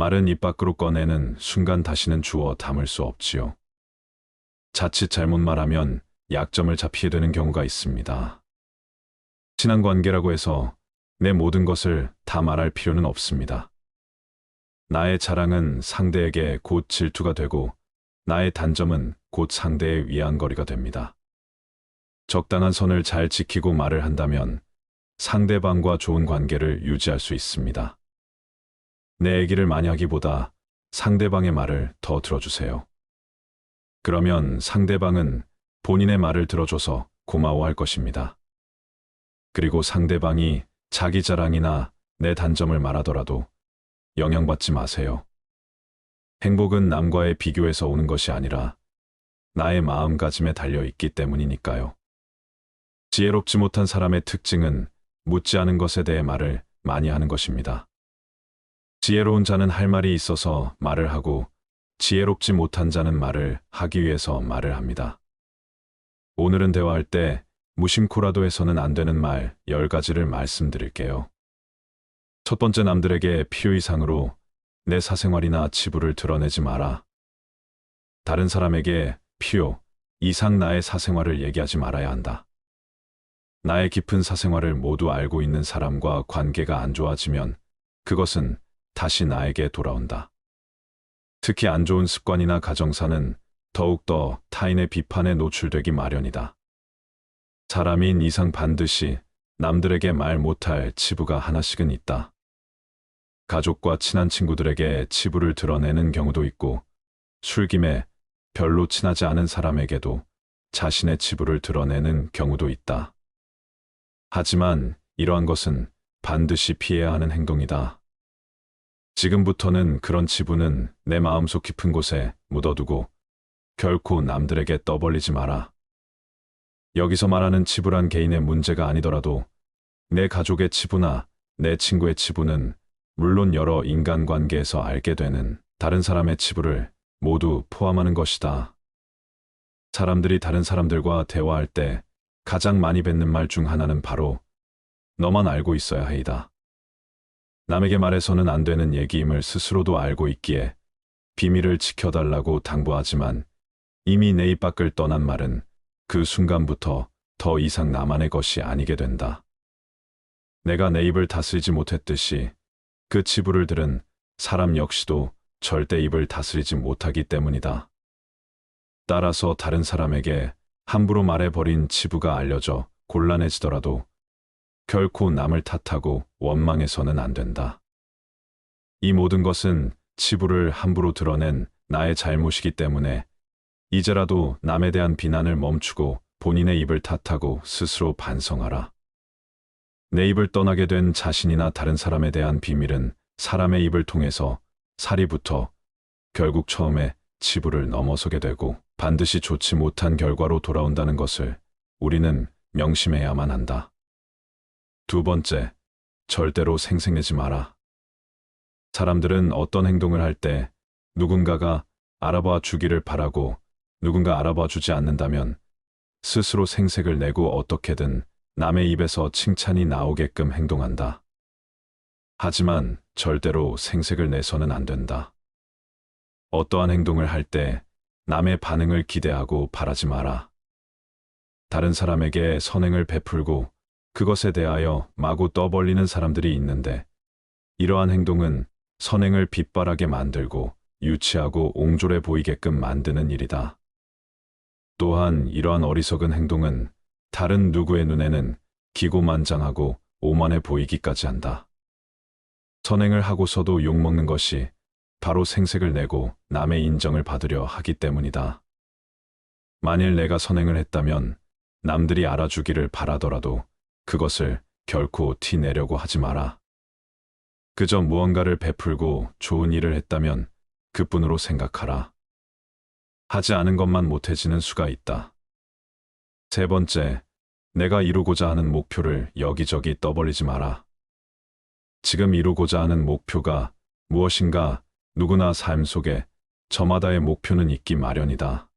말은 입 밖으로 꺼내는 순간 다시는 주워 담을 수 없지요. 자칫 잘못 말하면 약점을 잡히게 되는 경우가 있습니다. 친한 관계라고 해서 내 모든 것을 다 말할 필요는 없습니다. 나의 자랑은 상대에게 곧 질투가 되고 나의 단점은 곧 상대의 위안거리가 됩니다. 적당한 선을 잘 지키고 말을 한다면 상대방과 좋은 관계를 유지할 수 있습니다. 내 얘기를 많이 하기보다 상대방의 말을 더 들어주세요. 그러면 상대방은 본인의 말을 들어줘서 고마워할 것입니다. 그리고 상대방이 자기 자랑이나 내 단점을 말하더라도 영향받지 마세요. 행복은 남과의 비교에서 오는 것이 아니라 나의 마음가짐에 달려 있기 때문이니까요. 지혜롭지 못한 사람의 특징은 묻지 않은 것에 대해 말을 많이 하는 것입니다. 지혜로운 자는 할 말이 있어서 말을 하고 지혜롭지 못한 자는 말을 하기 위해서 말을 합니다. 오늘은 대화할 때 무심코라도 해서는 안 되는 말 10가지를 말씀드릴게요. 첫 번째, 남들에게 필요 이상으로 내 사생활이나 치부를 드러내지 마라. 다른 사람에게 필요 이상 나의 사생활을 얘기하지 말아야 한다. 나의 깊은 사생활을 모두 알고 있는 사람과 관계가 안 좋아지면 그것은 다시 나에게 돌아온다. 특히 안 좋은 습관이나 가정사는 더욱더 타인의 비판에 노출되기 마련이다. 사람인 이상 반드시 남들에게 말 못할 치부가 하나씩은 있다. 가족과 친한 친구들에게 치부를 드러내는 경우도 있고 술김에 별로 친하지 않은 사람에게도 자신의 치부를 드러내는 경우도 있다. 하지만 이러한 것은 반드시 피해야 하는 행동이다. 지금부터는 그런 치부는 내 마음속 깊은 곳에 묻어두고 결코 남들에게 떠벌리지 마라. 여기서 말하는 치부란 개인의 문제가 아니더라도 내 가족의 치부나 내 친구의 치부는 물론 여러 인간관계에서 알게 되는 다른 사람의 치부를 모두 포함하는 것이다. 사람들이 다른 사람들과 대화할 때 가장 많이 뱉는 말 중 하나는 바로 너만 알고 있어야 해이다. 남에게 말해서는 안 되는 얘기임을 스스로도 알고 있기에 비밀을 지켜달라고 당부하지만 이미 내 입 밖을 떠난 말은 그 순간부터 더 이상 나만의 것이 아니게 된다. 내가 내 입을 다스리지 못했듯이 그 치부를 들은 사람 역시도 절대 입을 다스리지 못하기 때문이다. 따라서 다른 사람에게 함부로 말해버린 치부가 알려져 곤란해지더라도 결코 남을 탓하고 원망해서는 안 된다. 이 모든 것은 치부를 함부로 드러낸 나의 잘못이기 때문에 이제라도 남에 대한 비난을 멈추고 본인의 입을 탓하고 스스로 반성하라. 내 입을 떠나게 된 자신이나 다른 사람에 대한 비밀은 사람의 입을 통해서 살이 붙어 결국 처음에 치부를 넘어서게 되고 반드시 좋지 못한 결과로 돌아온다는 것을 우리는 명심해야만 한다. 두 번째, 절대로 생색내지 마라. 사람들은 어떤 행동을 할 때 누군가가 알아봐 주기를 바라고 누군가 알아봐 주지 않는다면 스스로 생색을 내고 어떻게든 남의 입에서 칭찬이 나오게끔 행동한다. 하지만 절대로 생색을 내서는 안 된다. 어떠한 행동을 할 때 남의 반응을 기대하고 바라지 마라. 다른 사람에게 선행을 베풀고 그것에 대하여 마구 떠벌리는 사람들이 있는데 이러한 행동은 선행을 빛바라게 만들고 유치하고 옹졸해 보이게끔 만드는 일이다. 또한 이러한 어리석은 행동은 다른 누구의 눈에는 기고만장하고 오만해 보이기까지 한다. 선행을 하고서도 욕먹는 것이 바로 생색을 내고 남의 인정을 받으려 하기 때문이다. 만일 내가 선행을 했다면 남들이 알아주기를 바라더라도 그것을 결코 티내려고 하지 마라. 그저 무언가를 베풀고 좋은 일을 했다면 그뿐으로 생각하라. 하지 않은 것만 못해지는 수가 있다. 세 번째, 내가 이루고자 하는 목표를 여기저기 떠벌리지 마라. 지금 이루고자 하는 목표가 무엇인가 누구나 삶 속에 저마다의 목표는 있기 마련이다.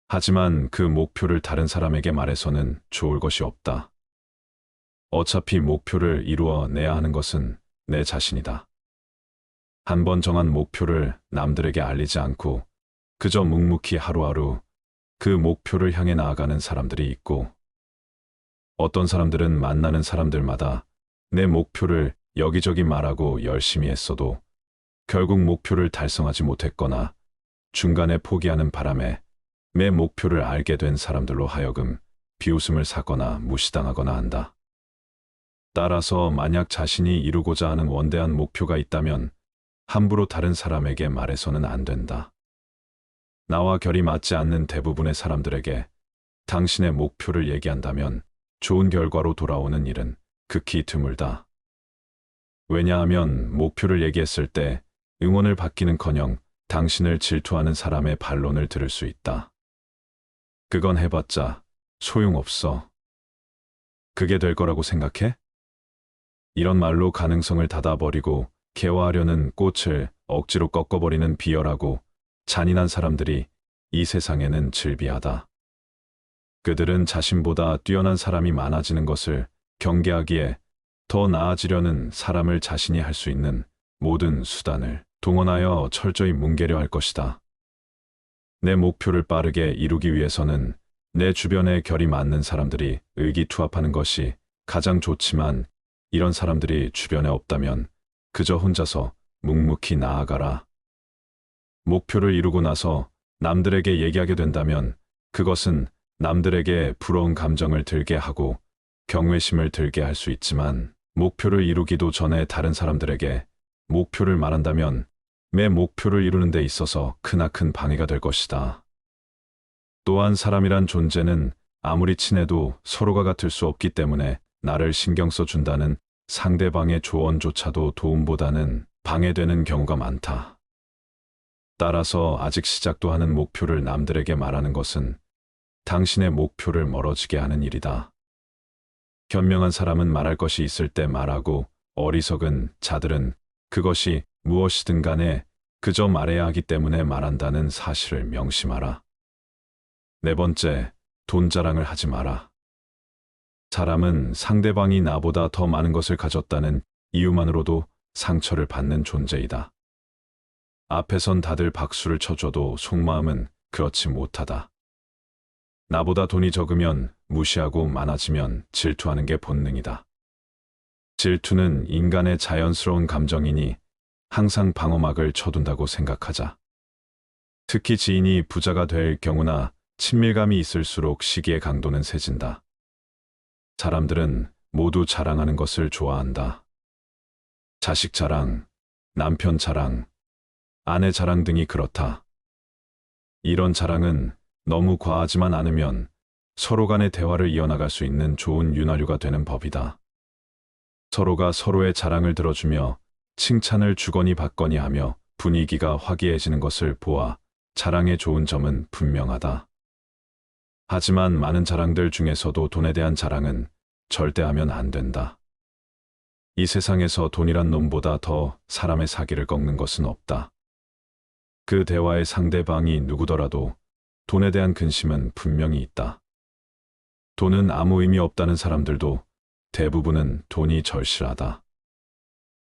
하지만 그 목표를 다른 사람에게 말해서는 좋을 것이 없다. 어차피 목표를 이루어내야 하는 것은 내 자신이다. 한 번 정한 목표를 남들에게 알리지 않고 그저 묵묵히 하루하루 그 목표를 향해 나아가는 사람들이 있고, 어떤 사람들은 만나는 사람들마다 내 목표를 여기저기 말하고 열심히 했어도 결국 목표를 달성하지 못했거나 중간에 포기하는 바람에 내 목표를 알게 된 사람들로 하여금 비웃음을 사거나 무시당하거나 한다. 따라서 만약 자신이 이루고자 하는 원대한 목표가 있다면 함부로 다른 사람에게 말해서는 안 된다. 나와 결이 맞지 않는 대부분의 사람들에게 당신의 목표를 얘기한다면 좋은 결과로 돌아오는 일은 극히 드물다. 왜냐하면 목표를 얘기했을 때 응원을 받기는커녕 당신을 질투하는 사람의 반론을 들을 수 있다. 그건 해봤자 소용없어. 그게 될 거라고 생각해? 이런 말로 가능성을 닫아버리고 개화하려는 꽃을 억지로 꺾어버리는 비열하고 잔인한 사람들이 이 세상에는 즐비하다. 그들은 자신보다 뛰어난 사람이 많아지는 것을 경계하기에 더 나아지려는 사람을 자신이 할 수 있는 모든 수단을 동원하여 철저히 뭉개려 할 것이다. 내 목표를 빠르게 이루기 위해서는 내 주변에 결이 맞는 사람들이 의기투합하는 것이 가장 좋지만, 이런 사람들이 주변에 없다면 그저 혼자서 묵묵히 나아가라. 목표를 이루고 나서 남들에게 얘기하게 된다면 그것은 남들에게 부러운 감정을 들게 하고 경외심을 들게 할 수 있지만, 목표를 이루기도 전에 다른 사람들에게 목표를 말한다면 내 목표를 이루는 데 있어서 크나큰 방해가 될 것이다. 또한 사람이란 존재는 아무리 친해도 서로가 같을 수 없기 때문에 나를 신경 써준다는 상대방의 조언조차도 도움보다는 방해되는 경우가 많다. 따라서 아직 시작도 하는 목표를 남들에게 말하는 것은 당신의 목표를 멀어지게 하는 일이다. 현명한 사람은 말할 것이 있을 때 말하고, 어리석은 자들은 그것이 무엇이든 간에 그저 말해야 하기 때문에 말한다는 사실을 명심하라. 네 번째, 돈 자랑을 하지 마라. 사람은 상대방이 나보다 더 많은 것을 가졌다는 이유만으로도 상처를 받는 존재이다. 앞에선 다들 박수를 쳐줘도 속마음은 그렇지 못하다. 나보다 돈이 적으면 무시하고 많아지면 질투하는 게 본능이다. 질투는 인간의 자연스러운 감정이니 항상 방어막을 쳐둔다고 생각하자. 특히 지인이 부자가 될 경우나 친밀감이 있을수록 시기의 강도는 세진다. 사람들은 모두 자랑하는 것을 좋아한다. 자식 자랑, 남편 자랑, 아내 자랑 등이 그렇다. 이런 자랑은 너무 과하지만 않으면 서로 간의 대화를 이어나갈 수 있는 좋은 윤활유가 되는 법이다. 서로가 서로의 자랑을 들어주며 칭찬을 주거니 받거니 하며 분위기가 화기애애지는 것을 보아 자랑의 좋은 점은 분명하다. 하지만 많은 자랑들 중에서도 돈에 대한 자랑은 절대 하면 안 된다. 이 세상에서 돈이란 놈보다 더 사람의 사기를 꺾는 것은 없다. 그 대화의 상대방이 누구더라도 돈에 대한 근심은 분명히 있다. 돈은 아무 의미 없다는 사람들도 대부분은 돈이 절실하다.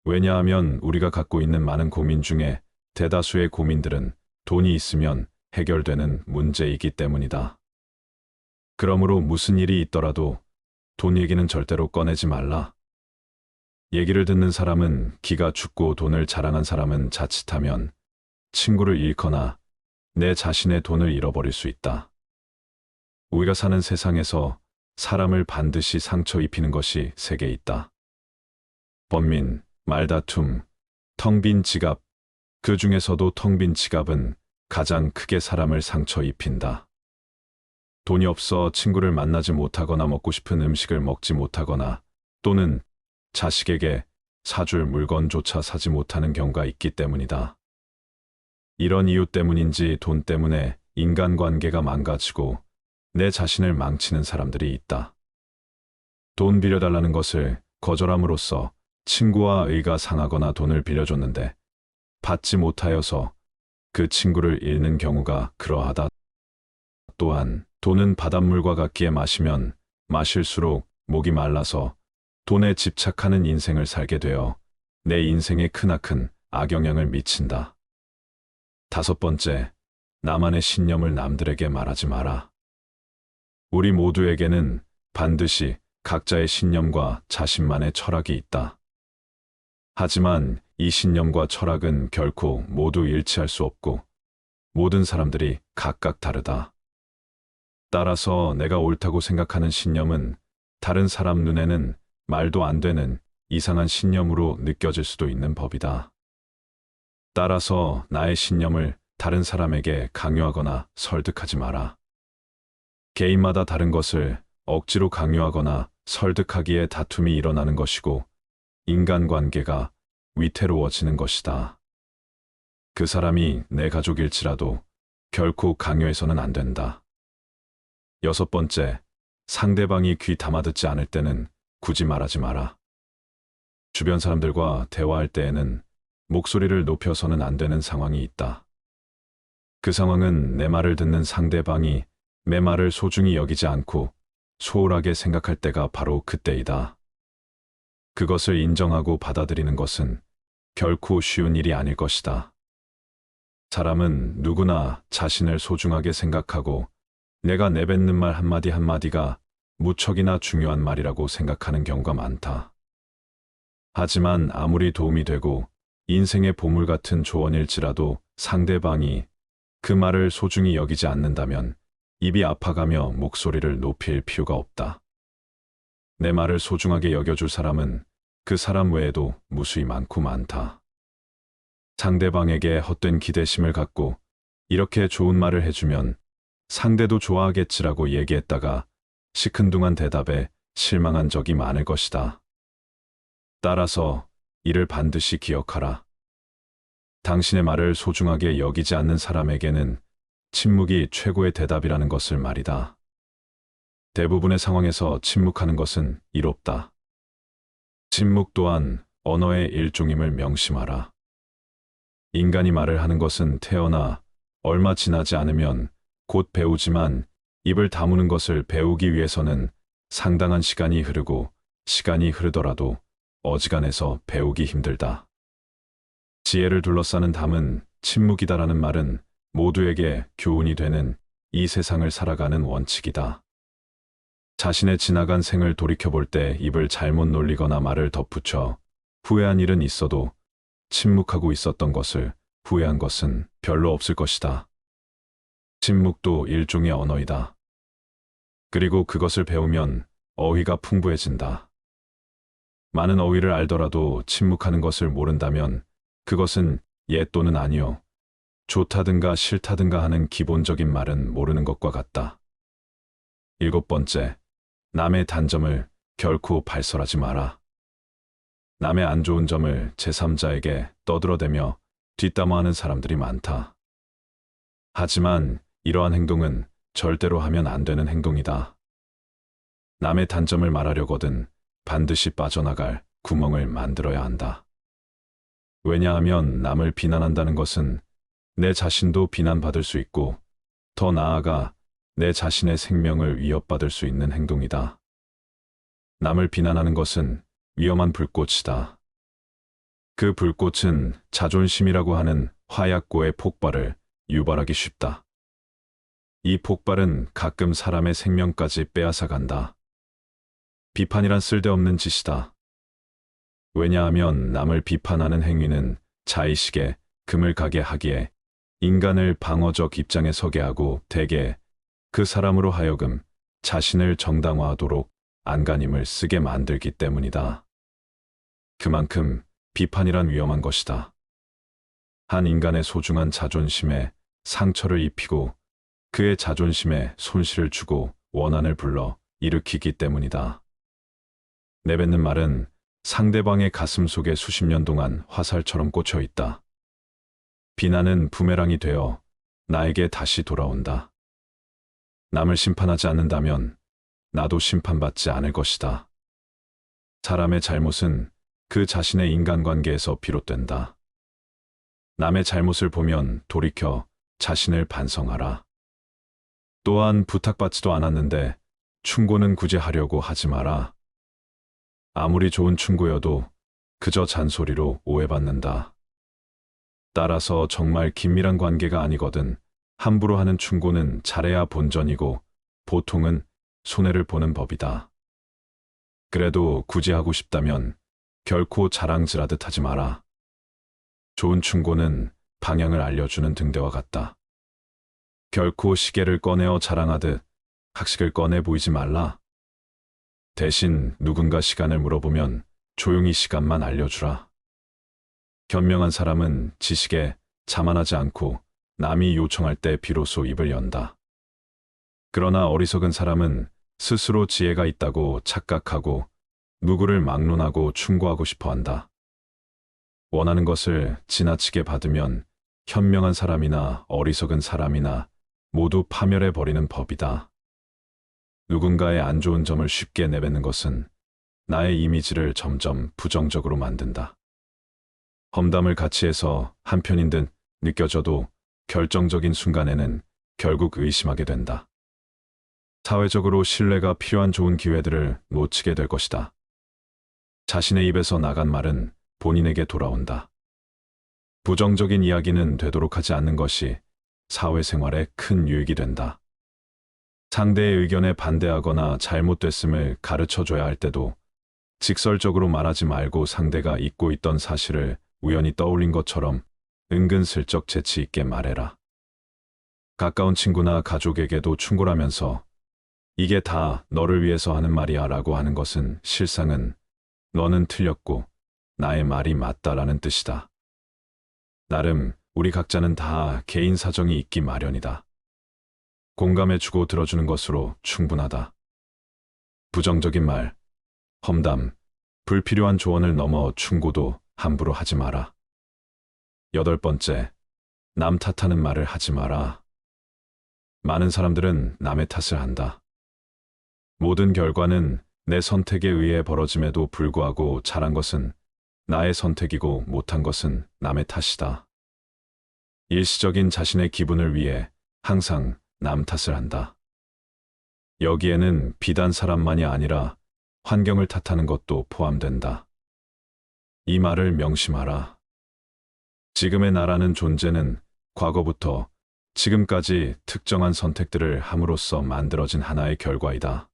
왜냐하면 우리가 갖고 있는 많은 고민 중에 대다수의 고민들은 돈이 있으면 해결되는 문제이기 때문이다. 그러므로 무슨 일이 있더라도 돈 얘기는 절대로 꺼내지 말라. 얘기를 듣는 사람은 기가 죽고 돈을 자랑한 사람은 자칫하면 친구를 잃거나 내 자신의 돈을 잃어버릴 수 있다. 우리가 사는 세상에서 사람을 반드시 상처 입히는 것이 세 개 있다. 번민, 말다툼, 텅 빈 지갑. 그 중에서도 텅 빈 지갑은 가장 크게 사람을 상처 입힌다. 돈이 없어 친구를 만나지 못하거나 먹고 싶은 음식을 먹지 못하거나 또는 자식에게 사줄 물건조차 사지 못하는 경우가 있기 때문이다. 이런 이유 때문인지 돈 때문에 인간관계가 망가지고 내 자신을 망치는 사람들이 있다. 돈 빌려달라는 것을 거절함으로써 친구와 의가 상하거나 돈을 빌려줬는데 받지 못하여서 그 친구를 잃는 경우가 그러하다. 또한 돈은 바닷물과 같기에 마시면 마실수록 목이 말라서 돈에 집착하는 인생을 살게 되어 내 인생에 크나큰 악영향을 미친다. 다섯 번째, 나만의 신념을 남들에게 말하지 마라. 우리 모두에게는 반드시 각자의 신념과 자신만의 철학이 있다. 하지만 이 신념과 철학은 결코 모두 일치할 수 없고 모든 사람들이 각각 다르다. 따라서 내가 옳다고 생각하는 신념은 다른 사람 눈에는 말도 안 되는 이상한 신념으로 느껴질 수도 있는 법이다. 따라서 나의 신념을 다른 사람에게 강요하거나 설득하지 마라. 개인마다 다른 것을 억지로 강요하거나 설득하기에 다툼이 일어나는 것이고 인간관계가 위태로워지는 것이다. 그 사람이 내 가족일지라도 결코 강요해서는 안 된다. 여섯 번째, 상대방이 귀 담아듣지 않을 때는 굳이 말하지 마라. 주변 사람들과 대화할 때에는 목소리를 높여서는 안 되는 상황이 있다. 그 상황은 내 말을 듣는 상대방이 내 말을 소중히 여기지 않고 소홀하게 생각할 때가 바로 그때이다. 그것을 인정하고 받아들이는 것은 결코 쉬운 일이 아닐 것이다. 사람은 누구나 자신을 소중하게 생각하고 내가 내뱉는 말 한마디 한마디가 무척이나 중요한 말이라고 생각하는 경우가 많다. 하지만 아무리 도움이 되고 인생의 보물 같은 조언일지라도 상대방이 그 말을 소중히 여기지 않는다면 입이 아파가며 목소리를 높일 필요가 없다. 내 말을 소중하게 여겨줄 사람은 그 사람 외에도 무수히 많고 많다. 상대방에게 헛된 기대심을 갖고 이렇게 좋은 말을 해주면 상대도 좋아하겠지라고 얘기했다가 시큰둥한 대답에 실망한 적이 많을 것이다. 따라서 이를 반드시 기억하라. 당신의 말을 소중하게 여기지 않는 사람에게는 침묵이 최고의 대답이라는 것을 말이다. 대부분의 상황에서 침묵하는 것은 이롭다. 침묵 또한 언어의 일종임을 명심하라. 인간이 말을 하는 것은 태어나 얼마 지나지 않으면 곧 배우지만 입을 다무는 것을 배우기 위해서는 상당한 시간이 흐르고 시간이 흐르더라도 어지간해서 배우기 힘들다. 지혜를 둘러싸는 담은 침묵이다라는 말은 모두에게 교훈이 되는 이 세상을 살아가는 원칙이다. 자신의 지나간 생을 돌이켜볼 때 입을 잘못 놀리거나 말을 덧붙여 후회한 일은 있어도 침묵하고 있었던 것을 후회한 것은 별로 없을 것이다. 침묵도 일종의 언어이다. 그리고 그것을 배우면 어휘가 풍부해진다. 많은 어휘를 알더라도 침묵하는 것을 모른다면 그것은 예 또는 아니요, 좋다든가 싫다든가 하는 기본적인 말은 모르는 것과 같다. 일곱 번째, 남의 단점을 결코 발설하지 마라. 남의 안 좋은 점을 제3자에게 떠들어대며 뒷담화하는 사람들이 많다. 하지만 이러한 행동은 절대로 하면 안 되는 행동이다. 남의 단점을 말하려거든 반드시 빠져나갈 구멍을 만들어야 한다. 왜냐하면 남을 비난한다는 것은 내 자신도 비난받을 수 있고 더 나아가 내 자신의 생명을 위협받을 수 있는 행동이다. 남을 비난하는 것은 위험한 불꽃이다. 그 불꽃은 자존심이라고 하는 화약고의 폭발을 유발하기 쉽다. 이 폭발은 가끔 사람의 생명까지 빼앗아간다. 비판이란 쓸데없는 짓이다. 왜냐하면 남을 비판하는 행위는 자의식에 금을 가게 하기에 인간을 방어적 입장에 서게 하고 대개 그 사람으로 하여금 자신을 정당화하도록 안간힘을 쓰게 만들기 때문이다. 그만큼 비판이란 위험한 것이다. 한 인간의 소중한 자존심에 상처를 입히고 그의 자존심에 손실을 주고 원한을 불러 일으키기 때문이다. 내뱉는 말은 상대방의 가슴 속에 수십 년 동안 화살처럼 꽂혀 있다. 비난은 부메랑이 되어 나에게 다시 돌아온다. 남을 심판하지 않는다면 나도 심판받지 않을 것이다. 사람의 잘못은 그 자신의 인간관계에서 비롯된다. 남의 잘못을 보면 돌이켜 자신을 반성하라. 또한 부탁받지도 않았는데 충고는 굳이 하려고 하지 마라. 아무리 좋은 충고여도 그저 잔소리로 오해받는다. 따라서 정말 긴밀한 관계가 아니거든 함부로 하는 충고는 잘해야 본전이고 보통은 손해를 보는 법이다. 그래도 굳이 하고 싶다면 결코 자랑질하듯 하지 마라. 좋은 충고는 방향을 알려주는 등대와 같다. 결코 시계를 꺼내어 자랑하듯 학식을 꺼내 보이지 말라. 대신 누군가 시간을 물어보면 조용히 시간만 알려주라. 현명한 사람은 지식에 자만하지 않고 남이 요청할 때 비로소 입을 연다. 그러나 어리석은 사람은 스스로 지혜가 있다고 착각하고 누구를 막론하고 충고하고 싶어 한다. 원하는 것을 지나치게 받으면 현명한 사람이나 어리석은 사람이나 모두 파멸해 버리는 법이다. 누군가의 안 좋은 점을 쉽게 내뱉는 것은 나의 이미지를 점점 부정적으로 만든다. 험담을 같이 해서 한편인 듯 느껴져도 결정적인 순간에는 결국 의심하게 된다. 사회적으로 신뢰가 필요한 좋은 기회들을 놓치게 될 것이다. 자신의 입에서 나간 말은 본인에게 돌아온다. 부정적인 이야기는 되도록 하지 않는 것이 사회생활에 큰 유익이 된다. 상대의 의견에 반대하거나 잘못됐음을 가르쳐줘야 할 때도 직설적으로 말하지 말고 상대가 잊고 있던 사실을 우연히 떠올린 것처럼 은근슬쩍 재치 있게 말해라. 가까운 친구나 가족에게도 충고하면서 이게 다 너를 위해서 하는 말이야 라고 하는 것은 실상은 너는 틀렸고 나의 말이 맞다라는 뜻이다. 나름 우리 각자는 다 개인 사정이 있기 마련이다. 공감해주고 들어주는 것으로 충분하다. 부정적인 말, 험담, 불필요한 조언을 넘어 충고도 함부로 하지 마라. 8번째, 남 탓하는 말을 하지 마라. 많은 사람들은 남의 탓을 한다. 모든 결과는 내 선택에 의해 벌어짐에도 불구하고 잘한 것은 나의 선택이고 못한 것은 남의 탓이다. 일시적인 자신의 기분을 위해 항상 남 탓을 한다. 여기에는 비단 사람만이 아니라 환경을 탓하는 것도 포함된다. 이 말을 명심하라. 지금의 나라는 존재는 과거부터 지금까지 특정한 선택들을 함으로써 만들어진 하나의 결과이다.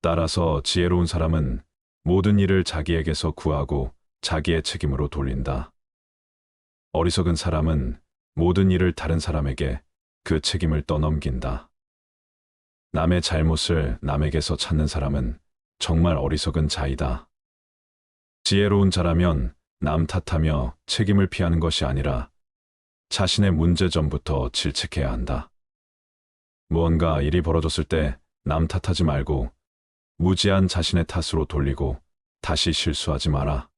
따라서 지혜로운 사람은 모든 일을 자기에게서 구하고 자기의 책임으로 돌린다. 어리석은 사람은 모든 일을 다른 사람에게 그 책임을 떠넘긴다. 남의 잘못을 남에게서 찾는 사람은 정말 어리석은 자이다. 지혜로운 자라면 남 탓하며 책임을 피하는 것이 아니라 자신의 문제점부터 질책해야 한다. 무언가 일이 벌어졌을 때 남 탓하지 말고 무지한 자신의 탓으로 돌리고 다시 실수하지 마라.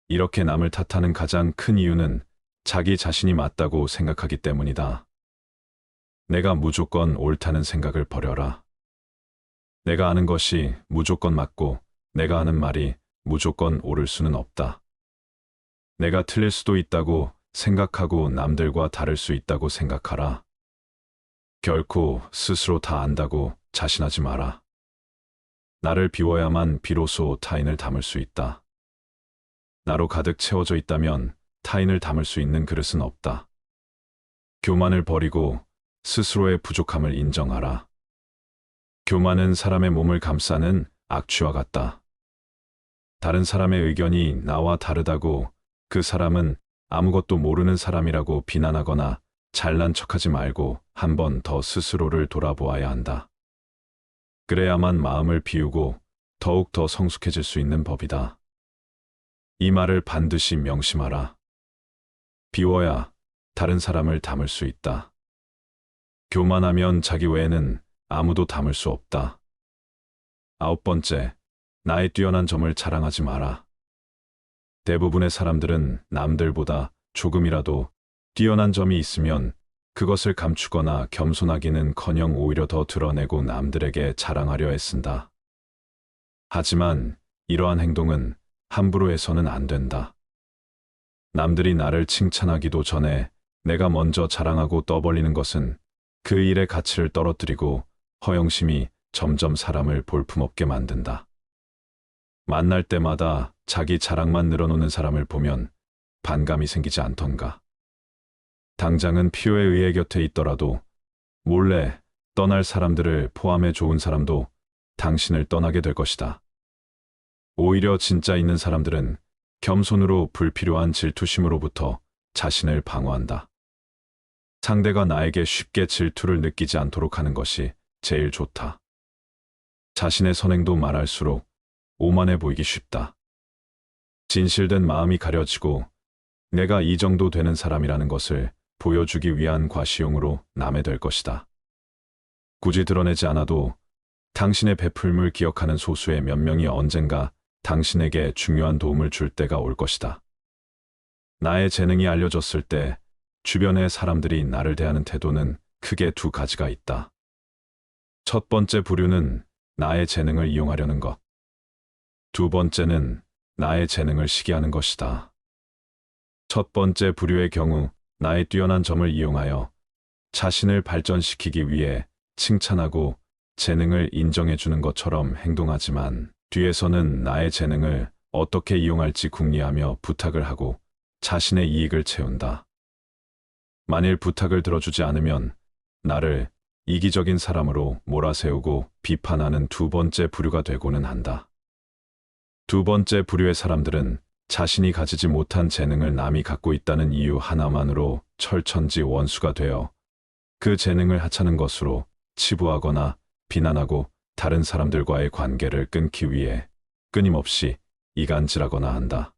이렇게 남을 탓하는 가장 큰 이유는 자기 자신이 맞다고 생각하기 때문이다. 내가 무조건 옳다는 생각을 버려라. 내가 아는 것이 무조건 맞고 내가 하는 말이 무조건 옳을 수는 없다. 내가 틀릴 수도 있다고 생각하고 남들과 다를 수 있다고 생각하라. 결코 스스로 다 안다고 자신하지 마라. 나를 비워야만 비로소 타인을 담을 수 있다. 나로 가득 채워져 있다면 타인을 담을 수 있는 그릇은 없다. 교만을 버리고 스스로의 부족함을 인정하라. 교만은 사람의 몸을 감싸는 악취와 같다. 다른 사람의 의견이 나와 다르다고 그 사람은 아무것도 모르는 사람이라고 비난하거나 잘난 척하지 말고 한 번 더 스스로를 돌아보아야 한다. 그래야만 마음을 비우고 더욱 더 성숙해질 수 있는 법이다. 이 말을 반드시 명심하라. 비워야 다른 사람을 담을 수 있다. 교만하면 자기 외에는 아무도 담을 수 없다. 9번째, 나의 뛰어난 점을 자랑하지 마라. 대부분의 사람들은 남들보다 조금이라도 뛰어난 점이 있으면 그것을 감추거나 겸손하기는커녕 오히려 더 드러내고 남들에게 자랑하려 애쓴다. 하지만 이러한 행동은 함부로 해서는 안 된다. 남들이 나를 칭찬하기도 전에 내가 먼저 자랑하고 떠벌리는 것은 그 일의 가치를 떨어뜨리고 허영심이 점점 사람을 볼품없게 만든다. 만날 때마다 자기 자랑만 늘어놓는 사람을 보면 반감이 생기지 않던가. 당장은 필요에 의해 곁에 있더라도 몰래 떠날 사람들을 포함해 좋은 사람도 당신을 떠나게 될 것이다. 오히려 진짜 있는 사람들은 겸손으로 불필요한 질투심으로부터 자신을 방어한다. 상대가 나에게 쉽게 질투를 느끼지 않도록 하는 것이 제일 좋다. 자신의 선행도 말할수록 오만해 보이기 쉽다. 진실된 마음이 가려지고 내가 이 정도 되는 사람이라는 것을 보여주기 위한 과시용으로 남해될 것이다. 굳이 드러내지 않아도 당신의 베풀물 기억하는 소수의 몇 명이 언젠가 당신에게 중요한 도움을 줄 때가 올 것이다. 나의 재능이 알려졌을 때 주변의 사람들이 나를 대하는 태도는 크게 두 가지가 있다. 첫 번째 부류는 나의 재능을 이용하려는 것. 두 번째는 나의 재능을 시기하는 것이다. 첫 번째 부류의 경우 나의 뛰어난 점을 이용하여 자신을 발전시키기 위해 칭찬하고 재능을 인정해 주는 것처럼 행동하지만 뒤에서는 나의 재능을 어떻게 이용할지 궁리하며 부탁을 하고 자신의 이익을 채운다. 만일 부탁을 들어주지 않으면 나를 이기적인 사람으로 몰아세우고 비판하는 두 번째 부류가 되고는 한다. 두 번째 부류의 사람들은 자신이 가지지 못한 재능을 남이 갖고 있다는 이유 하나만으로 철천지 원수가 되어 그 재능을 하찮은 것으로 치부하거나 비난하고 다른 사람들과의 관계를 끊기 위해 끊임없이 이간질하거나 한다.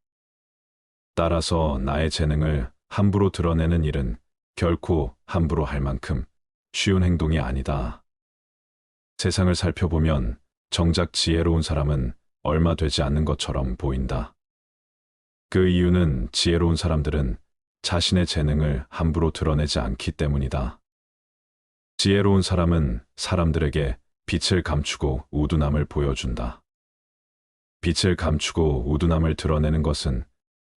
따라서 나의 재능을 함부로 드러내는 일은 결코 함부로 할 만큼 쉬운 행동이 아니다. 세상을 살펴보면 정작 지혜로운 사람은 얼마 되지 않는 것처럼 보인다. 그 이유는 지혜로운 사람들은 자신의 재능을 함부로 드러내지 않기 때문이다. 지혜로운 사람은 사람들에게 빛을 감추고 우둔함을 보여준다. 빛을 감추고 우둔함을 드러내는 것은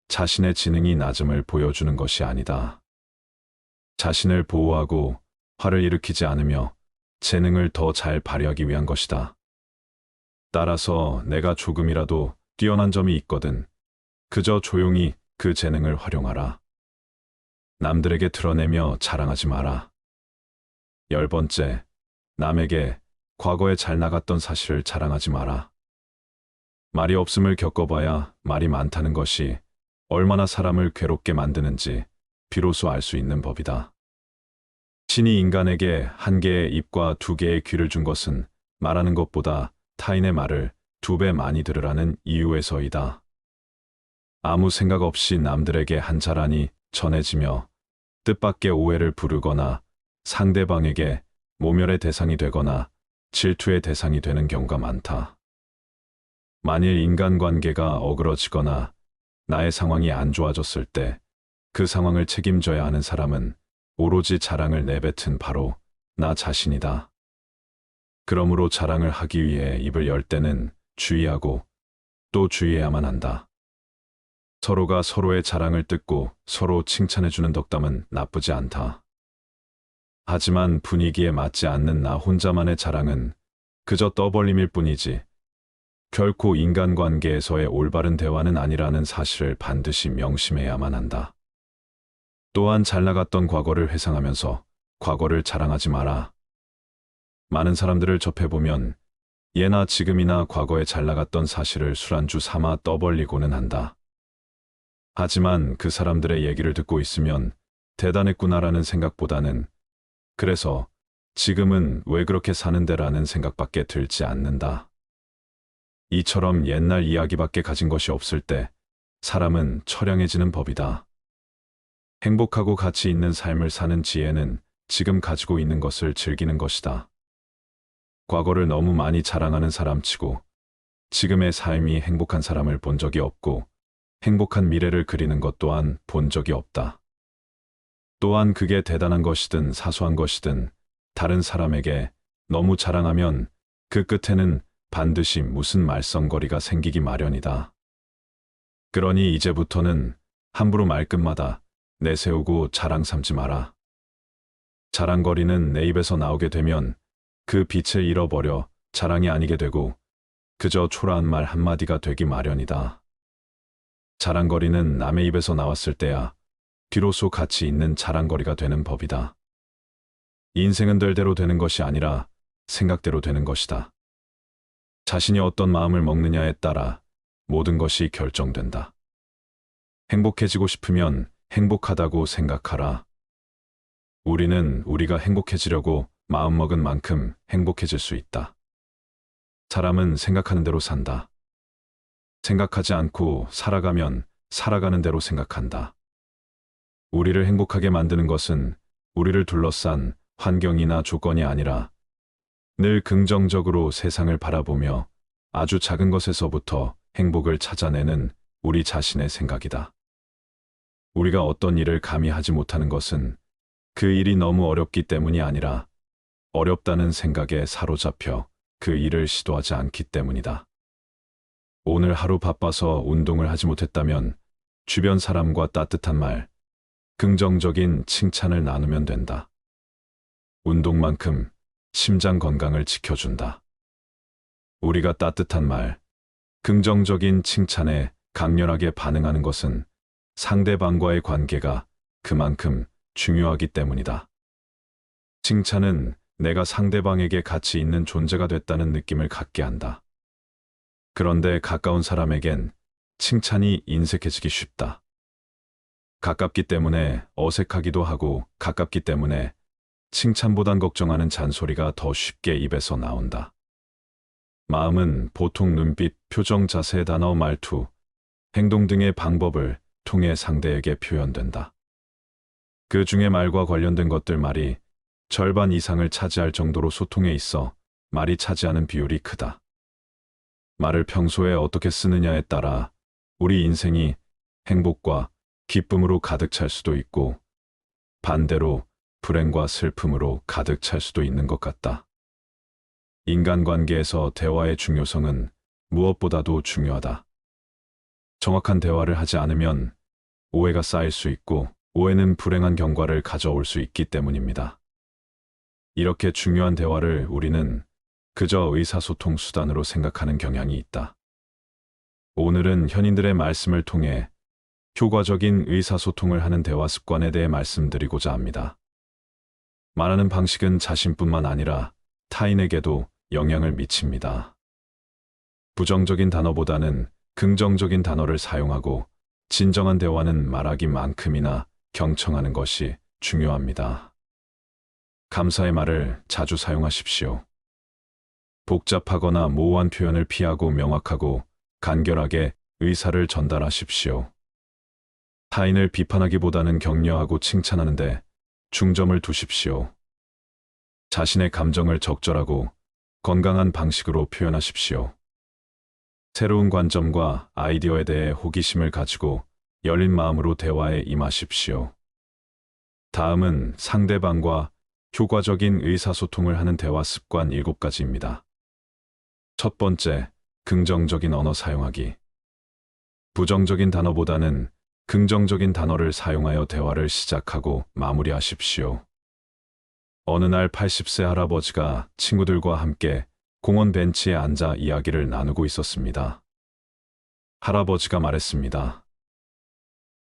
자신의 지능이 낮음을 보여주는 것이 아니다. 자신을 보호하고 화를 일으키지 않으며 재능을 더 잘 발휘하기 위한 것이다. 따라서 내가 조금이라도 뛰어난 점이 있거든 그저 조용히 그 재능을 활용하라. 남들에게 드러내며 자랑하지 마라. 10번째, 남에게 과거에 잘 나갔던 사실을 자랑하지 마라. 말이 없음을 겪어봐야 말이 많다는 것이 얼마나 사람을 괴롭게 만드는지 비로소 알 수 있는 법이다. 신이 인간에게 한 개의 입과 두 개의 귀를 준 것은 말하는 것보다 타인의 말을 2배 많이 들으라는 이유에서이다. 아무 생각 없이 남들에게 한 자란이 전해지며 뜻밖의 오해를 부르거나 상대방에게 모멸의 대상이 되거나 질투의 대상이 되는 경우가 많다. 만일 인간관계가 어그러지거나 나의 상황이 안 좋아졌을 때 그 상황을 책임져야 하는 사람은 오로지 자랑을 내뱉은 바로 나 자신이다. 그러므로 자랑을 하기 위해 입을 열 때는 주의하고 또 주의해야만 한다. 서로가 서로의 자랑을 듣고 서로 칭찬해주는 덕담은 나쁘지 않다. 하지만 분위기에 맞지 않는 나 혼자만의 자랑은 그저 떠벌림일 뿐이지 결코 인간관계에서의 올바른 대화는 아니라는 사실을 반드시 명심해야만 한다. 또한 잘 나갔던 과거를 회상하면서 과거를 자랑하지 마라. 많은 사람들을 접해보면 예나 지금이나 과거에 잘 나갔던 사실을 술안주 삼아 떠벌리고는 한다. 하지만 그 사람들의 얘기를 듣고 있으면 대단했구나라는 생각보다는 그래서 지금은 왜 그렇게 사는데라는 생각밖에 들지 않는다. 이처럼 옛날 이야기밖에 가진 것이 없을 때 사람은 처량해지는 법이다. 행복하고 가치 있는 삶을 사는 지혜는 지금 가지고 있는 것을 즐기는 것이다. 과거를 너무 많이 자랑하는 사람치고 지금의 삶이 행복한 사람을 본 적이 없고 행복한 미래를 그리는 것 또한 본 적이 없다. 또한 그게 대단한 것이든 사소한 것이든 다른 사람에게 너무 자랑하면 그 끝에는 반드시 무슨 말썽거리가 생기기 마련이다. 그러니 이제부터는 함부로 말끝마다 내세우고 자랑 삼지 마라. 자랑거리는 내 입에서 나오게 되면 그 빛을 잃어버려 자랑이 아니게 되고 그저 초라한 말 한마디가 되기 마련이다. 자랑거리는 남의 입에서 나왔을 때야 비로소 가치 있는 자랑거리가 되는 법이다. 인생은 될 대로 되는 것이 아니라 생각대로 되는 것이다. 자신이 어떤 마음을 먹느냐에 따라 모든 것이 결정된다. 행복해지고 싶으면 행복하다고 생각하라. 우리는 우리가 행복해지려고 마음먹은 만큼 행복해질 수 있다. 사람은 생각하는 대로 산다. 생각하지 않고 살아가면 살아가는 대로 생각한다. 우리를 행복하게 만드는 것은 우리를 둘러싼 환경이나 조건이 아니라 늘 긍정적으로 세상을 바라보며 아주 작은 것에서부터 행복을 찾아내는 우리 자신의 생각이다. 우리가 어떤 일을 감히 하지 못하는 것은 그 일이 너무 어렵기 때문이 아니라 어렵다는 생각에 사로잡혀 그 일을 시도하지 않기 때문이다. 오늘 하루 바빠서 운동을 하지 못했다면 주변 사람과 따뜻한 말, 긍정적인 칭찬을 나누면 된다. 운동만큼 심장 건강을 지켜준다. 우리가 따뜻한 말, 긍정적인 칭찬에 강렬하게 반응하는 것은 상대방과의 관계가 그만큼 중요하기 때문이다. 칭찬은 내가 상대방에게 가치 있는 존재가 됐다는 느낌을 갖게 한다. 그런데 가까운 사람에겐 칭찬이 인색해지기 쉽다. 가깝기 때문에 어색하기도 하고 가깝기 때문에 칭찬보단 걱정하는 잔소리가 더 쉽게 입에서 나온다. 마음은 보통 눈빛, 표정, 자세, 단어, 말투, 행동 등의 방법을 통해 상대에게 표현된다. 그 중에 말과 관련된 것들 말이 절반 이상을 차지할 정도로 소통에 있어 말이 차지하는 비율이 크다. 말을 평소에 어떻게 쓰느냐에 따라 우리 인생이 행복과 기쁨으로 가득 찰 수도 있고 반대로 불행과 슬픔으로 가득 찰 수도 있는 것 같다. 인간관계에서 대화의 중요성은 무엇보다도 중요하다. 정확한 대화를 하지 않으면 오해가 쌓일 수 있고 오해는 불행한 결과를 가져올 수 있기 때문입니다. 이렇게 중요한 대화를 우리는 그저 의사소통 수단으로 생각하는 경향이 있다. 오늘은 현인들의 말씀을 통해 효과적인 의사소통을 하는 대화 습관에 대해 말씀드리고자 합니다. 말하는 방식은 자신뿐만 아니라 타인에게도 영향을 미칩니다. 부정적인 단어보다는 긍정적인 단어를 사용하고 진정한 대화는 말하기만큼이나 경청하는 것이 중요합니다. 감사의 말을 자주 사용하십시오. 복잡하거나 모호한 표현을 피하고 명확하고 간결하게 의사를 전달하십시오. 타인을 비판하기보다는 격려하고 칭찬하는데 중점을 두십시오. 자신의 감정을 적절하고 건강한 방식으로 표현하십시오. 새로운 관점과 아이디어에 대해 호기심을 가지고 열린 마음으로 대화에 임하십시오. 다음은 상대방과 효과적인 의사소통을 하는 대화 습관 7가지입니다. 첫 번째, 긍정적인 언어 사용하기. 부정적인 단어보다는 긍정적인 단어를 사용하여 대화를 시작하고 마무리하십시오. 어느 날 80세 할아버지가 친구들과 함께 공원 벤치에 앉아 이야기를 나누고 있었습니다. 할아버지가 말했습니다.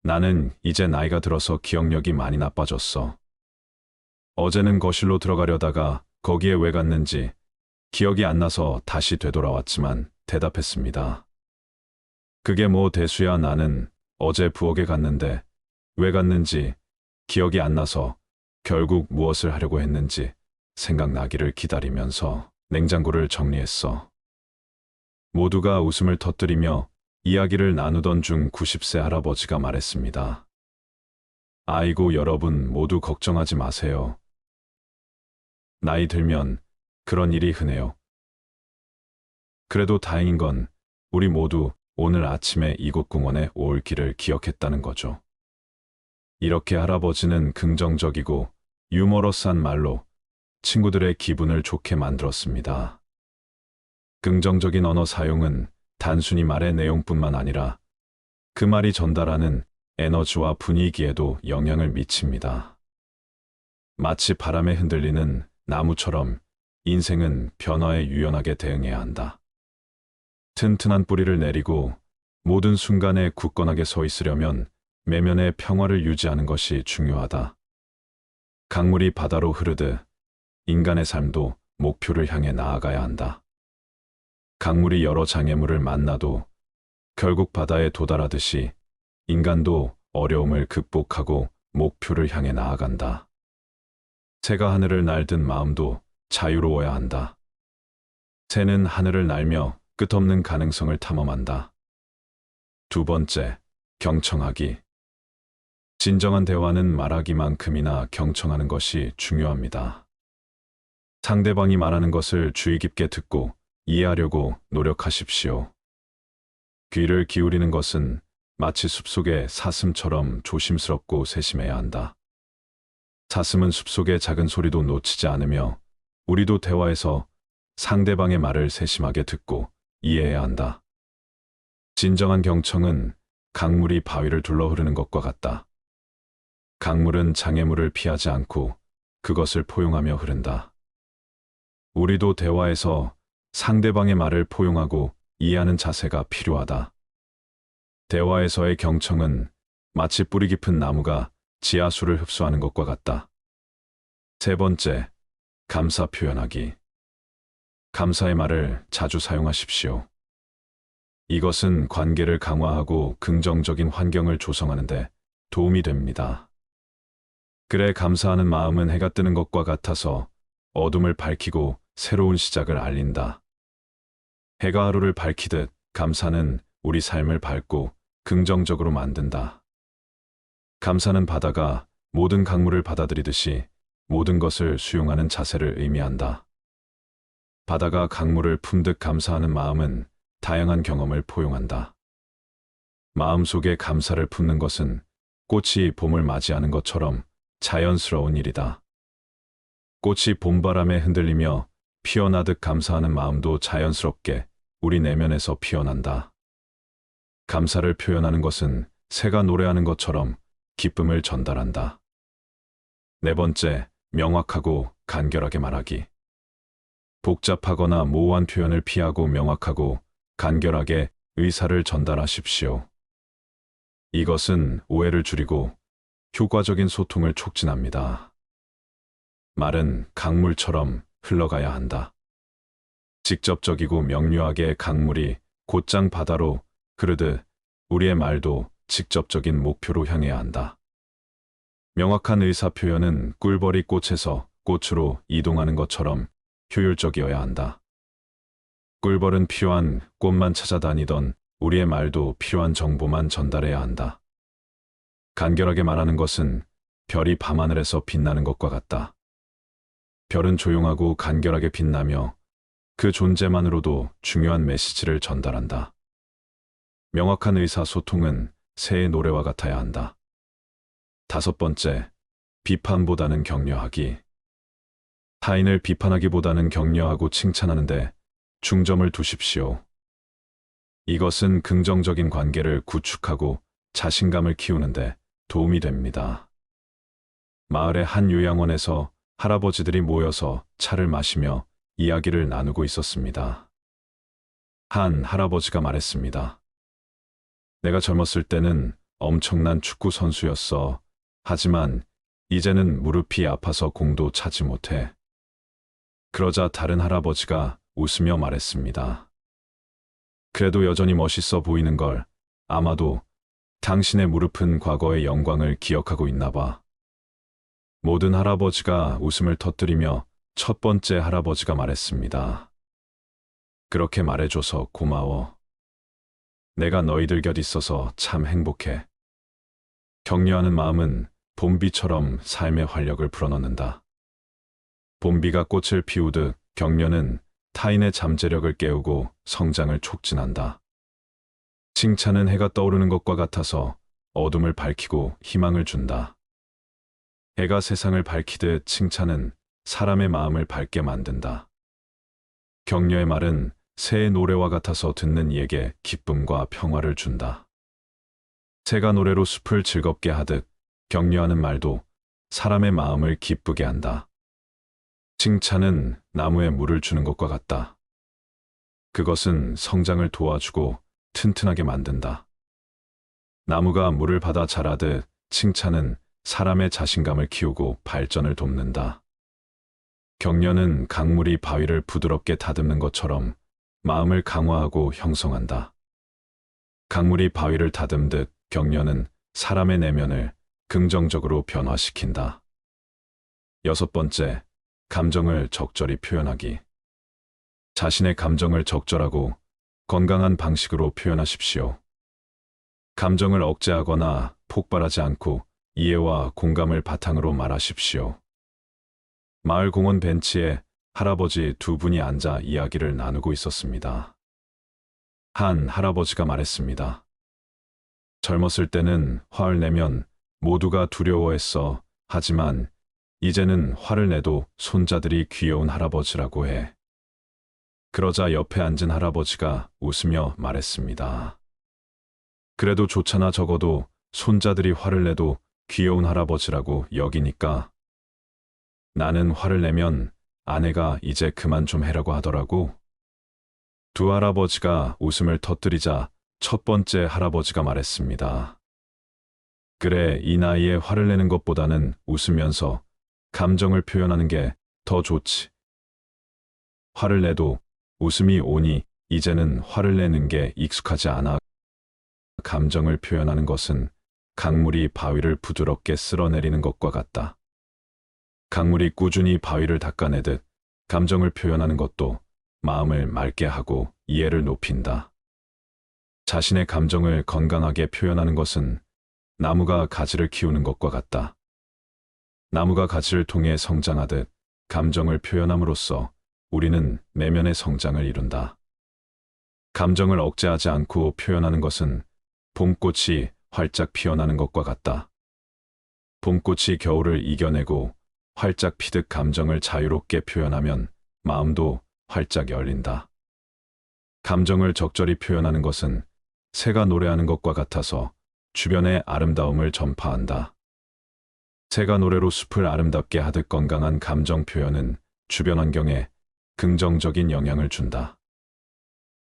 나는 이제 나이가 들어서 기억력이 많이 나빠졌어. 어제는 거실로 들어가려다가 거기에 왜 갔는지 기억이 안 나서 다시 되돌아왔지만 대답했습니다. 그게 뭐 대수야. 나는 어제 부엌에 갔는데 왜 갔는지 기억이 안 나서 결국 무엇을 하려고 했는지 생각나기를 기다리면서 냉장고를 정리했어. 모두가 웃음을 터뜨리며 이야기를 나누던 중 90세 할아버지가 말했습니다. 아이고, 여러분 모두 걱정하지 마세요. 나이 들면 그런 일이 흔해요. 그래도 다행인 건 우리 모두 오늘 아침에 이곳 공원에 올 길을 기억했다는 거죠. 이렇게 할아버지는 긍정적이고 유머러스한 말로 친구들의 기분을 좋게 만들었습니다. 긍정적인 언어 사용은 단순히 말의 내용뿐만 아니라 그 말이 전달하는 에너지와 분위기에도 영향을 미칩니다. 마치 바람에 흔들리는 나무처럼 인생은 변화에 유연하게 대응해야 한다. 튼튼한 뿌리를 내리고 모든 순간에 굳건하게 서 있으려면 내면의 평화를 유지하는 것이 중요하다. 강물이 바다로 흐르듯 인간의 삶도 목표를 향해 나아가야 한다. 강물이 여러 장애물을 만나도 결국 바다에 도달하듯이 인간도 어려움을 극복하고 목표를 향해 나아간다. 새가 하늘을 날든 마음도 자유로워야 한다. 새는 하늘을 날며 끝없는 가능성을 탐험한다. 두 번째, 경청하기. 진정한 대화는 말하기만큼이나 경청하는 것이 중요합니다. 상대방이 말하는 것을 주의 깊게 듣고 이해하려고 노력하십시오. 귀를 기울이는 것은 마치 숲속의 사슴처럼 조심스럽고 세심해야 한다. 사슴은 숲속의 작은 소리도 놓치지 않으며 우리도 대화에서 상대방의 말을 세심하게 듣고 이해해야 한다. 진정한 경청은 강물이 바위를 둘러 흐르는 것과 같다. 강물은 장애물을 피하지 않고 그것을 포용하며 흐른다. 우리도 대화에서 상대방의 말을 포용하고 이해하는 자세가 필요하다. 대화에서의 경청은 마치 뿌리 깊은 나무가 지하수를 흡수하는 것과 같다. 세 번째, 감사 표현하기. 감사의 말을 자주 사용하십시오. 이것은 관계를 강화하고 긍정적인 환경을 조성하는 데 도움이 됩니다. 그래, 감사하는 마음은 해가 뜨는 것과 같아서 어둠을 밝히고 새로운 시작을 알린다. 해가 하루를 밝히듯 감사는 우리 삶을 밝고 긍정적으로 만든다. 감사는 바다가 모든 강물을 받아들이듯이 모든 것을 수용하는 자세를 의미한다. 바다가 강물을 품듯 감사하는 마음은 다양한 경험을 포용한다. 마음속에 감사를 품는 것은 꽃이 봄을 맞이하는 것처럼 자연스러운 일이다. 꽃이 봄바람에 흔들리며 피어나듯 감사하는 마음도 자연스럽게 우리 내면에서 피어난다. 감사를 표현하는 것은 새가 노래하는 것처럼 기쁨을 전달한다. 네 번째, 명확하고 간결하게 말하기. 복잡하거나 모호한 표현을 피하고 명확하고 간결하게 의사를 전달하십시오. 이것은 오해를 줄이고 효과적인 소통을 촉진합니다. 말은 강물처럼 흘러가야 한다. 직접적이고 명료하게 강물이 곧장 바다로 흐르듯 우리의 말도 직접적인 목표로 향해야 한다. 명확한 의사 표현은 꿀벌이 꽃에서 꽃으로 이동하는 것처럼 효율적이어야 한다. 꿀벌은 필요한 꽃만 찾아다니던 우리의 말도 필요한 정보만 전달해야 한다. 간결하게 말하는 것은 별이 밤하늘에서 빛나는 것과 같다. 별은 조용하고 간결하게 빛나며 그 존재만으로도 중요한 메시지를 전달한다. 명확한 의사소통은 새의 노래와 같아야 한다. 다섯 번째, 비판보다는 격려하기. 타인을 비판하기보다는 격려하고 칭찬하는데 중점을 두십시오. 이것은 긍정적인 관계를 구축하고 자신감을 키우는데 도움이 됩니다. 마을의 한 요양원에서 할아버지들이 모여서 차를 마시며 이야기를 나누고 있었습니다. 한 할아버지가 말했습니다. 내가 젊었을 때는 엄청난 축구 선수였어. 하지만 이제는 무릎이 아파서 공도 차지 못해. 그러자 다른 할아버지가 웃으며 말했습니다. 그래도 여전히 멋있어 보이는 걸. 아마도 당신의 무릎은 과거의 영광을 기억하고 있나 봐. 모든 할아버지가 웃음을 터뜨리며 첫 번째 할아버지가 말했습니다. 그렇게 말해줘서 고마워. 내가 너희들 곁 있어서 참 행복해. 격려하는 마음은 봄비처럼 삶의 활력을 불어넣는다. 봄비가 꽃을 피우듯 격려는 타인의 잠재력을 깨우고 성장을 촉진한다. 칭찬은 해가 떠오르는 것과 같아서 어둠을 밝히고 희망을 준다. 해가 세상을 밝히듯 칭찬은 사람의 마음을 밝게 만든다. 격려의 말은 새의 노래와 같아서 듣는 이에게 기쁨과 평화를 준다. 새가 노래로 숲을 즐겁게 하듯 격려하는 말도 사람의 마음을 기쁘게 한다. 칭찬은 나무에 물을 주는 것과 같다. 그것은 성장을 도와주고 튼튼하게 만든다. 나무가 물을 받아 자라듯 칭찬은 사람의 자신감을 키우고 발전을 돕는다. 격려는 강물이 바위를 부드럽게 다듬는 것처럼 마음을 강화하고 형성한다. 강물이 바위를 다듬듯 격려는 사람의 내면을 긍정적으로 변화시킨다. 6번째, 감정을 적절히 표현하기. 자신의 감정을 적절하고 건강한 방식으로 표현하십시오. 감정을 억제하거나 폭발하지 않고 이해와 공감을 바탕으로 말하십시오. 마을 공원 벤치에 할아버지 2분이 앉아 이야기를 나누고 있었습니다. 한 할아버지가 말했습니다. 젊었을 때는 화를 내면 모두가 두려워했어. 하지만 이제는 화를 내도 손자들이 귀여운 할아버지라고 해. 그러자 옆에 앉은 할아버지가 웃으며 말했습니다. 그래도 좋잖아. 적어도 손자들이 화를 내도 귀여운 할아버지라고 여기니까. 나는 화를 내면 아내가 이제 그만 좀 해라고 하더라고. 두 할아버지가 웃음을 터뜨리자 첫 번째 할아버지가 말했습니다. 그래, 이 나이에 화를 내는 것보다는 웃으면서 감정을 표현하는 게 더 좋지. 화를 내도 웃음이 오니 이제는 화를 내는 게 익숙하지 않아. 감정을 표현하는 것은 강물이 바위를 부드럽게 쓸어내리는 것과 같다. 강물이 꾸준히 바위를 닦아내듯 감정을 표현하는 것도 마음을 맑게 하고 이해를 높인다. 자신의 감정을 건강하게 표현하는 것은 나무가 가지를 키우는 것과 같다. 나무가 가지를 통해 성장하듯 감정을 표현함으로써 우리는 내면의 성장을 이룬다. 감정을 억제하지 않고 표현하는 것은 봄꽃이 활짝 피어나는 것과 같다. 봄꽃이 겨울을 이겨내고 활짝 피듯 감정을 자유롭게 표현하면 마음도 활짝 열린다. 감정을 적절히 표현하는 것은 새가 노래하는 것과 같아서 주변의 아름다움을 전파한다. 새가 노래로 숲을 아름답게 하듯 건강한 감정 표현은 주변 환경에 긍정적인 영향을 준다.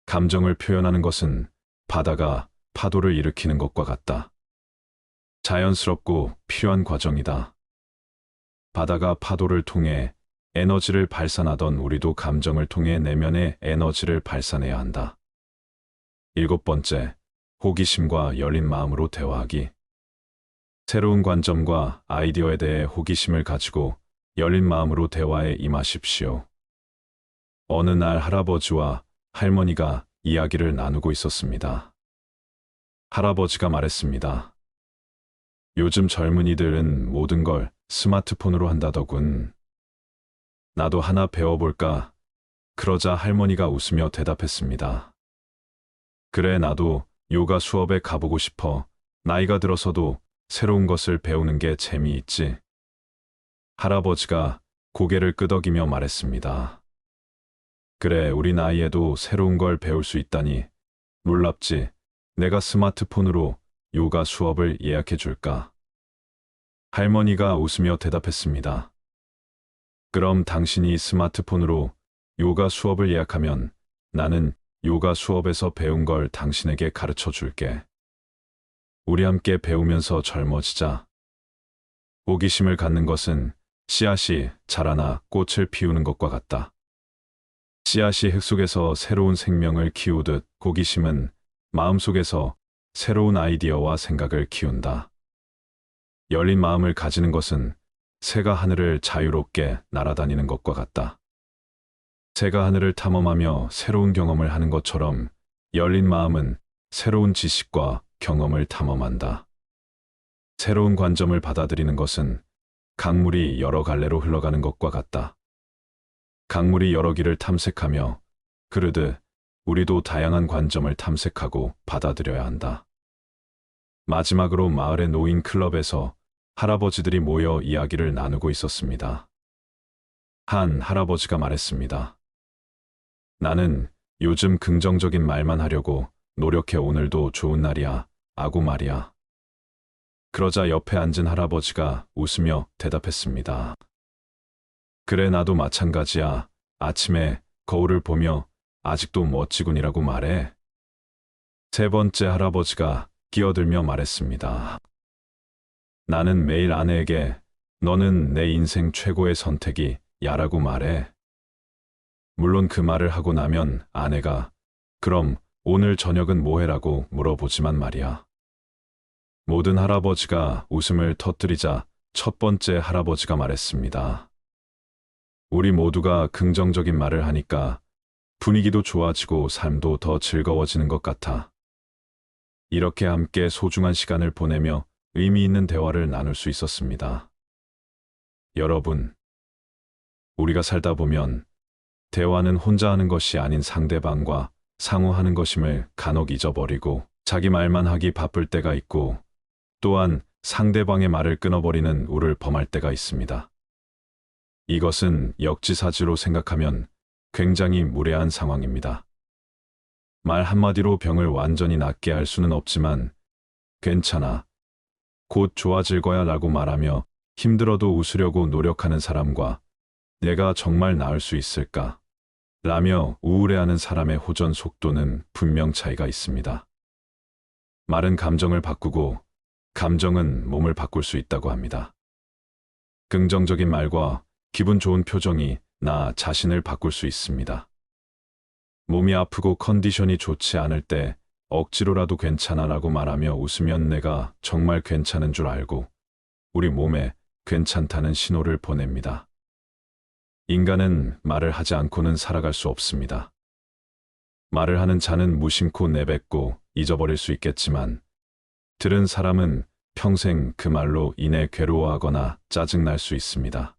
감정을 표현하는 것은 바다가 파도를 일으키는 것과 같다. 자연스럽고 필요한 과정이다. 바다가 파도를 통해 에너지를 발산하던 우리도 감정을 통해 내면의 에너지를 발산해야 한다. 7번째, 호기심과 열린 마음으로 대화하기. 새로운 관점과 아이디어에 대해 호기심을 가지고 열린 마음으로 대화에 임하십시오. 어느 날 할아버지와 할머니가 이야기를 나누고 있었습니다. 할아버지가 말했습니다. 요즘 젊은이들은 모든 걸 스마트폰으로 한다더군. 나도 하나 배워볼까? 그러자 할머니가 웃으며 대답했습니다. 그래, 나도 요가 수업에 가보고 싶어. 나이가 들어서도 새로운 것을 배우는 게 재미있지. 할아버지가 고개를 끄덕이며 말했습니다. 그래, 우리 나이에도 새로운 걸 배울 수 있다니. 놀랍지? 내가 스마트폰으로 요가 수업을 예약해 줄까? 할머니가 웃으며 대답했습니다. 그럼 당신이 스마트폰으로 요가 수업을 예약하면 나는 요가 수업에서 배운 걸 당신에게 가르쳐 줄게. 우리 함께 배우면서 젊어지자. 호기심을 갖는 것은 씨앗이 자라나 꽃을 피우는 것과 같다. 씨앗이 흙 속에서 새로운 생명을 키우듯 호기심은 마음속에서 새로운 아이디어와 생각을 키운다. 열린 마음을 가지는 것은 새가 하늘을 자유롭게 날아다니는 것과 같다. 새가 하늘을 탐험하며 새로운 경험을 하는 것처럼 열린 마음은 새로운 지식과 경험을 탐험한다. 새로운 관점을 받아들이는 것은 강물이 여러 갈래로 흘러가는 것과 같다. 강물이 여러 길을 탐색하며 그르듯 우리도 다양한 관점을 탐색하고 받아들여야 한다. 마지막으로 마을의 노인 클럽에서 할아버지들이 모여 이야기를 나누고 있었습니다. 한 할아버지가 말했습니다. 나는 요즘 긍정적인 말만 하려고 노력해. 오늘도 좋은 날이야. 아구 말이야. 그러자 옆에 앉은 할아버지가 웃으며 대답했습니다. 그래, 나도 마찬가지야. 아침에 거울을 보며 아직도 멋지군이라고 말해. 세 번째 할아버지가 끼어들며 말했습니다. 나는 매일 아내에게 너는 내 인생 최고의 선택이 야라고 말해. 물론 그 말을 하고 나면 아내가 그럼 오늘 저녁은 뭐 해라고 물어보지만 말이야. 모든 할아버지가 웃음을 터뜨리자 첫 번째 할아버지가 말했습니다. 우리 모두가 긍정적인 말을 하니까 분위기도 좋아지고 삶도 더 즐거워지는 것 같아. 이렇게 함께 소중한 시간을 보내며 의미 있는 대화를 나눌 수 있었습니다. 여러분, 우리가 살다 보면 대화는 혼자 하는 것이 아닌 상대방과 상호하는 것임을 간혹 잊어버리고 자기 말만 하기 바쁠 때가 있고 또한 상대방의 말을 끊어버리는 우를 범할 때가 있습니다. 이것은 역지사지로 생각하면 굉장히 무례한 상황입니다. 말 한마디로 병을 완전히 낫게 할 수는 없지만 괜찮아, 곧 좋아질 거야 라고 말하며 힘들어도 웃으려고 노력하는 사람과 내가 정말 나을 수 있을까? 라며 우울해하는 사람의 호전 속도는 분명 차이가 있습니다. 말은 감정을 바꾸고 감정은 몸을 바꿀 수 있다고 합니다. 긍정적인 말과 기분 좋은 표정이 나 자신을 바꿀 수 있습니다. 몸이 아프고 컨디션이 좋지 않을 때 억지로라도 괜찮아 라고 말하며 웃으면 내가 정말 괜찮은 줄 알고 우리 몸에 괜찮다는 신호를 보냅니다. 인간은 말을 하지 않고는 살아갈 수 없습니다. 말을 하는 자는 무심코 내뱉고 잊어버릴 수 있겠지만 들은 사람은 평생 그 말로 인해 괴로워하거나 짜증날 수 있습니다.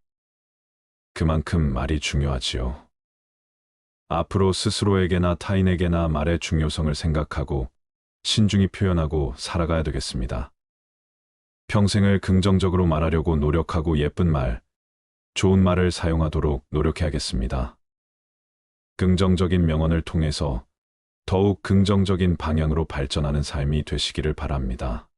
그만큼 말이 중요하지요. 앞으로 스스로에게나 타인에게나 말의 중요성을 생각하고 신중히 표현하고 살아가야 되겠습니다. 평생을 긍정적으로 말하려고 노력하고 예쁜 말, 좋은 말을 사용하도록 노력해야겠습니다. 긍정적인 명언을 통해서 더욱 긍정적인 방향으로 발전하는 삶이 되시기를 바랍니다.